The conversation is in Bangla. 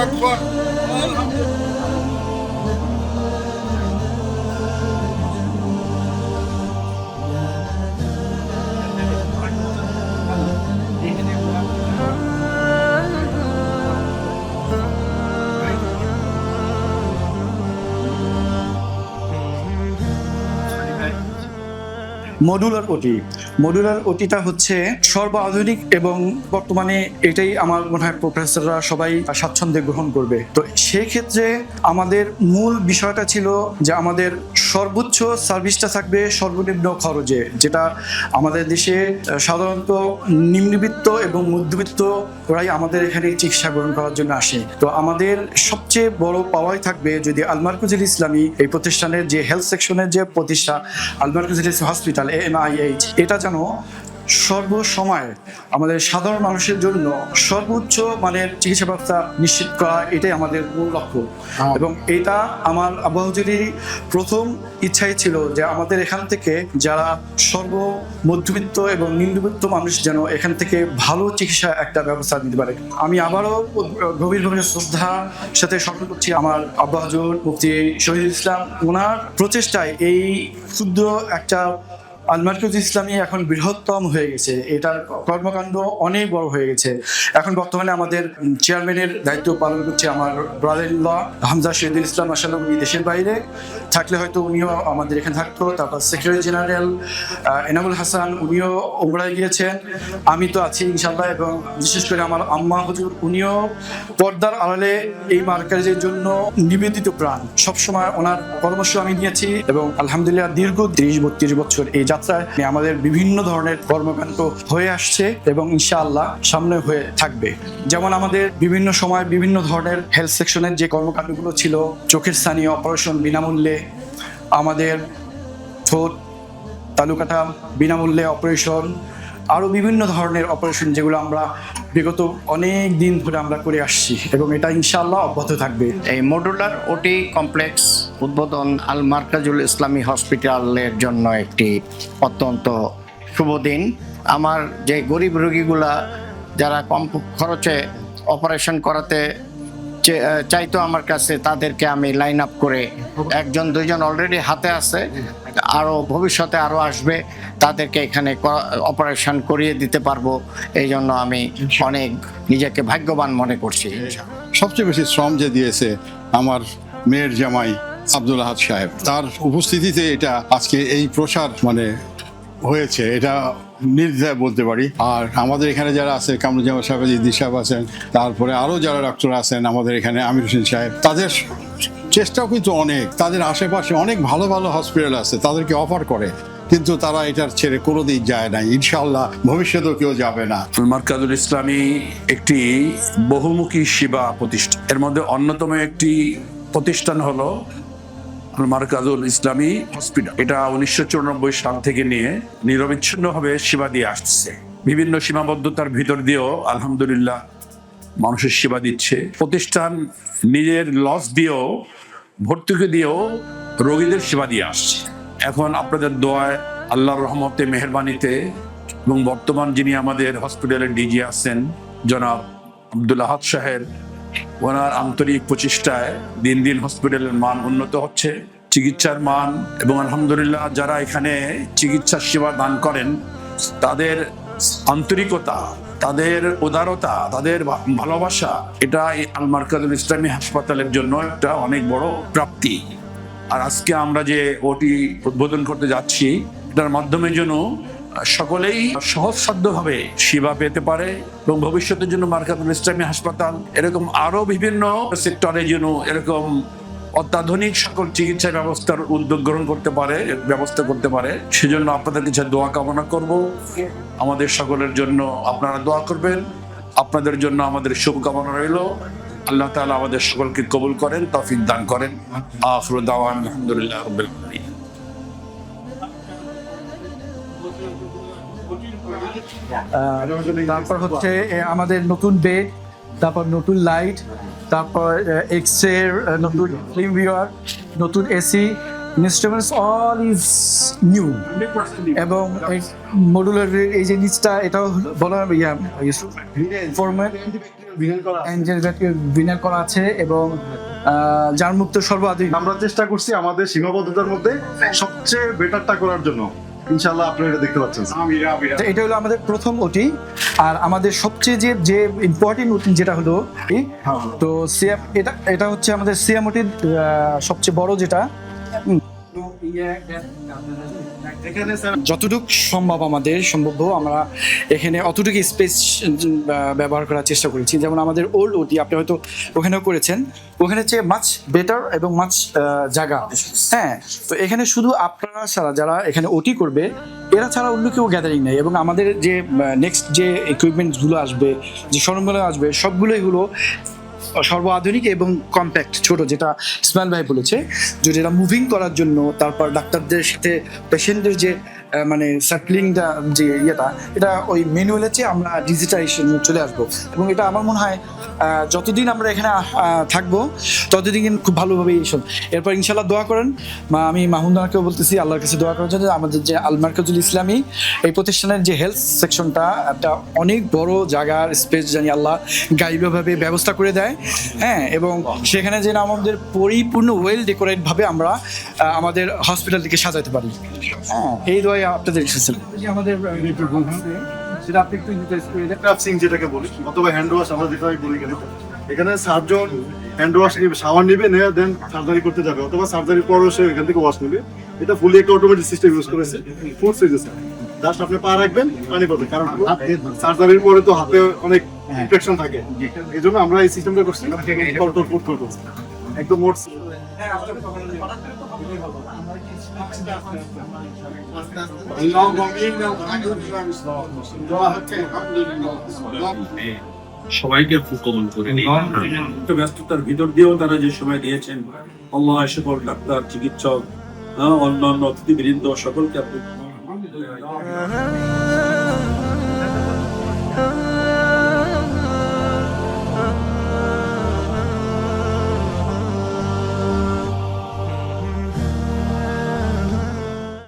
আকবার। মডুলার ওটি। মডুলার ওটিটা হচ্ছে সর্বাধুনিক এবং বর্তমানে এটাই আমার মনে হয় প্রফেসররা সবাই স্বাচ্ছন্দ্যে গ্রহণ করবে। তো সেক্ষেত্রে আমাদের মূল বিষয়টা ছিল যে আমাদের সর্বোচ্চ সার্ভিসটা থাকবে সর্বনিম্ন খরচে, যেটা আমাদের দেশে সাধারণত নিম্নবিত্ত এবং মধ্যবিত্তরাই আমাদের এখানে চিকিৎসা গ্রহণ করার জন্য আসে। তো আমাদের সবচেয়ে বড় পাওয়াই থাকবে যদি আল মারকাজুল ইসলামী এই প্রতিষ্ঠানের যে হেলথ সেকশনের যে প্রতিষ্ঠা আল মারকাজুল ইসলামী হসপিটাল AMIH, এটা যেন সর্বসময় আমাদের সাধারণ মানুষের জন্য সর্বোচ্চ মানের চিকিৎসা ব্যবস্থা নিশ্চিত করা, এটাই আমাদের মূল লক্ষ্য। এবং এটা আমার আব্বা হুজুরের প্রথম ইচ্ছাই ছিল যে আমাদের এখান থেকে যারা মধ্যবিত্ত এবং নিম্নবিত্ত মানুষ যেন এখান থেকে ভালো চিকিৎসা একটা ব্যবস্থা নিতে পারে। আমি আবারও গভীরভাবে শ্রদ্ধার সাথে স্মরণ করছি আমার আব্বা হুজুর মুফতি শহীদুল ইসলাম, ওনার প্রচেষ্টায় এই ক্ষুদ্র একটা আল মারকাজুল ইসলামী এখন বৃহত্তম হয়ে গেছে, এটার কর্মকাণ্ড অনেক বড় হয়ে গেছে। এখন বর্তমানে আমাদের চেয়ারম্যানের দায়িত্ব পালন করছে আমার brother in law Hamza Shahidul Islam. মাশাআল্লাহ, উনি দেশের বাইরে থাকলে হয়তো উনিও আমাদের এখানে থাকতো। তারপর সেক্রেটারি জেনারেল এনামুল হাসান, উনিও উমরায় গিয়েছেন, আমি তো আছি ইনশাআল্লাহ। এবং বিশেষ করে আমার আম্মা হুজুর, উনিও পর্দার আড়ালে এই মার্কাজের জন্য নিবেদিত প্রাণ। সবসময় ওনার পরামর্শ আমি নিয়েছি এবং আলহামদুলিল্লাহ দীর্ঘ 30-32 বছর এই যাত্রায় আমাদের বিভিন্ন ধরনের কর্মকাণ্ড হয়ে আসছে এবং ইনশাআল্লাহ সামনে হয়ে থাকবে। যেমন আমাদের বিভিন্ন সময় বিভিন্ন ধরনের হেলথ সেকশনের যে কর্মকাণ্ডগুলো ছিল, চোখের স্থানীয় অপারেশন বিনামূল্যে, আমাদের ঠোঁট তালুকাটা বিনামূল্যে অপারেশন, আরও বিভিন্ন ধরনের অপারেশন যেগুলো আমরা বিগত অনেক দিন ধরে আমরা করে আসছি এবং এটা ইনশাআল্লাহ অব্যাহত থাকবে। এই মডুলার ওটি কমপ্লেক্স উদ্বোধন আল মারকাজুল ইসলামী হসপিটালের জন্য একটি অত্যন্ত শুভ দিন। আমার যে গরিব রোগীগুলা যারা কম খরচে অপারেশন করাতে চাইতো আমার কাছে, তাদেরকে আমি লাইন আপ করে 1-2জন অলরেডি হাতে আছে, আরও ভবিষ্যতে আরও আসবে, তাদেরকে এখানে অপারেশন করিয়ে দিতে পারবো। এই জন্য আমি অনেক নিজেকে ভাগ্যবান মনে করছি। সবচেয়ে বেশি শ্রম যে দিয়েছে আমার মেয়ের জামাই আব্দুল আহাদ সাহেব, তার উপস্থিতিতে এটা আজকে এই প্রসার হয়েছে, এটা নির্দ্বিধায় বলতে পারি। আর আমাদের এখানে যারা আছে, কামরুজ্জামান সাহেব, ইদ্দিস সাহেব আছেন, তারপরে আরও যারা ডাক্তার আছেন আমাদের এখানে, আমির হোসেন সাহেব, তাদের চেষ্টাও কিন্তু অনেক। তাদের আশেপাশে অনেক ভালো ভালো হসপিটাল আছে, তাদেরকে অফার করে, কিন্তু তারা এটার ছেড়ে কোনোদিন যায় না। ইনশাআল্লাহ ভবিষ্যতেও কেউ যাবে না। মারকাজুল ইসলামী একটি বহুমুখী সেবা প্রতিষ্ঠান। এর মধ্যে অন্যতম একটি প্রতিষ্ঠান হলো মারকাজুল ইসলামী হসপিটাল। এটা 1994 সাল থেকে নিয়ে নিরবিচ্ছিন্নভাবে সেবা দিয়ে আসছে। বিভিন্ন সীমাবদ্ধতার ভিতর দিয়েও আলহামদুলিল্লাহ মানুষের সেবা দিচ্ছে। প্রতিষ্ঠান নিজের লস দিয়েও, ভর্তুকি দিয়েও রোগীদের সেবা দিয়ে আসছে। এখন আপনাদের দোয়ায়, আল্লাহর রহমতে, মেহেরবানিতে এবং বর্তমান যিনি আমাদের হসপিটালের ডিজি আছেন জনাব আব্দুল আহাদ সাহেব, ওনার আন্তরিক প্রচেষ্টায় দিন দিন হসপিটালের মান উন্নত হচ্ছে, চিকিৎসার মান। এবং আলহামদুলিল্লাহ যারা এখানে চিকিৎসা সেবা দান করেন, তাদের আন্তরিকতা, তাদের উদারতা, তাদের ভালোবাসা, এটা আল মারকাজুল ইসলামী হাসপাতালের জন্য একটা অনেক বড় প্রাপ্তি। আর আজকে আমরা যে ওটি উদ্বোধন করতে যাচ্ছি, এটার মাধ্যমে যেন সকলেই সহজসাধ্যভাবে সেবা পেতে পারে এবং ভবিষ্যতের জন্য মারকাজুল ইসলামী হাসপাতাল এরকম আরো বিভিন্ন সেক্টরে যেন এরকম অত্যাধুনিক সকল চিকিৎসা ব্যবস্থার উদ্যোগ গ্রহণ করতে পারে, ব্যবস্থা করতে পারে। সেজন্য আপনাদের কাছে দোয়া কামনা করব। আমাদের সকলের জন্য আপনারা দোয়া করবেন, আপনাদের জন্য আমাদের শুভকামনা রইল। আল্লাহ তাআলা আমাদের সকলকে কবুল করেন, তৌফিক দান করেন। আখিরু দাওয়ানা আলহামদুলিল্লাহি রাব্বিল আলামিন। তারপর হচ্ছে আমাদের নতুন বেড, তারপর নতুন লাইট, তারপর এক্স-রে, নতুন ফিল্ম ভিউয়ার, নতুন AC, instruments all is new. এবং মডুলার এই যে নিচটা, এটাও বলা ফরম্যাট অ্যাঞ্জেলব্যাটকে উইনার করা আছে এবং যার মুক্ত সর্বাধিক। আমরা চেষ্টা করছি আমাদের সীমাবদ্ধতার মধ্যে সবচেয়ে বেটারটা করার জন্য। ইনশাআল্লাহ আপনারা এটা দেখতে পাচ্ছেন। তো এটা হলো আমাদের প্রথম ওটি। আর আমাদের সবচেয়ে যে ইম্পর্টেন্ট ওটি যেটা হলো তো সিএম, এটা হচ্ছে আমাদের সিএম ওটির সবচেয়ে বড় যেটা। যতটুকু সম্ভব আমাদের সম্ভব আমরা এখানে অতটুকু স্পেস ব্যবহার করার চেষ্টা করেছি। যেমন আমাদের ওল্ড ওটি আপনি হয়তো ওখানেও করেছেন, ওখানে হচ্ছে মাছ বেটার এবং মাছ জায়গা। হ্যাঁ, তো এখানে শুধু আপনারা ছাড়া যারা এখানে ওটি করবে এরা ছাড়া অন্য কেউ গ্যাদারিং নেই। এবং আমাদের যে নেক্সট যে ইকুইপমেন্টসগুলো আসবে, যে সরঞ্জাম আসবে, সবগুলোই হলো সর্বাধুনিক এবং কম্প্যাক্ট ছোট, যেটা ইসমাইল ভাই বলেছে যে এটা মুভিং করার জন্য। তারপর ডাক্তারদের সাথে পেশেন্টের যে মানে সার্কলিংটা যে ইয়েটা, এটা ওই ম্যানুয়ালের চেয়ে আমরা ডিজিটাইজেশন চলে আসবো। এবং এটা আমার মনে হয় যতদিন আমরা এখানে থাকবো ততদিন কিন্তু খুব ভালোভাবে এইসব। এরপর ইনশাল্লাহ দোয়া করেন। আমি মাহমুদাকেও বলতেছি আল্লাহর কাছে দোয়া করার জন্য আমাদের যে আল মার্কাজুল ইসলামী এই প্রতিষ্ঠানের যে হেলথ সেকশনটা একটা অনেক বড় জায়গার স্পেস জানি আল্লাহ গাইবভাবে ব্যবস্থা করে দেয়। হ্যাঁ, এবং সেখানে যেন আমাদের পরিপূর্ণ ওয়েল ডেকোরেট ভাবে আমরা আমাদের হসপিটালটিকে সাজাতে পারি। হ্যাঁ, এই দোয়াই আপনাদের এসেছিল। আমাদের সেটা আপনি একটু ক্রাফসিং যেটাকে বলি, অথবা হ্যান্ড ওয়াশ আমরা যেটাই বলি গেলে, এখানে সার্জন হ্যান্ড ওয়াশ নিবে, শাওয়ার নিবে, নিয়ে দেন সার্জারি করতে যাবে, অথবা সার্জারির পরও সে এখান থেকে ওয়াশ নিবে। এটা ফুলি একটা অটোমেটিক সিস্টেম ইউজ করেছে, ফুড সিরিজ। জাস্ট আপনি পা রাখবেন, পানি পাবেন, কারণ সার্জারির পরে তো হাতে অনেক ইনফেকশন থাকে, এই জন্য আমরা এই সিস্টেমটা করছি। একদম মোট সবাইকে কবুল করে নিন। ব্যস্ততার ভিতর দিয়েও তারা যে সময় দিয়েছেন, আল্লাহ সকল ডাক্তার, চিকিৎসক, অন্যান্য অতিথিবৃন্দ সকলকে আপনি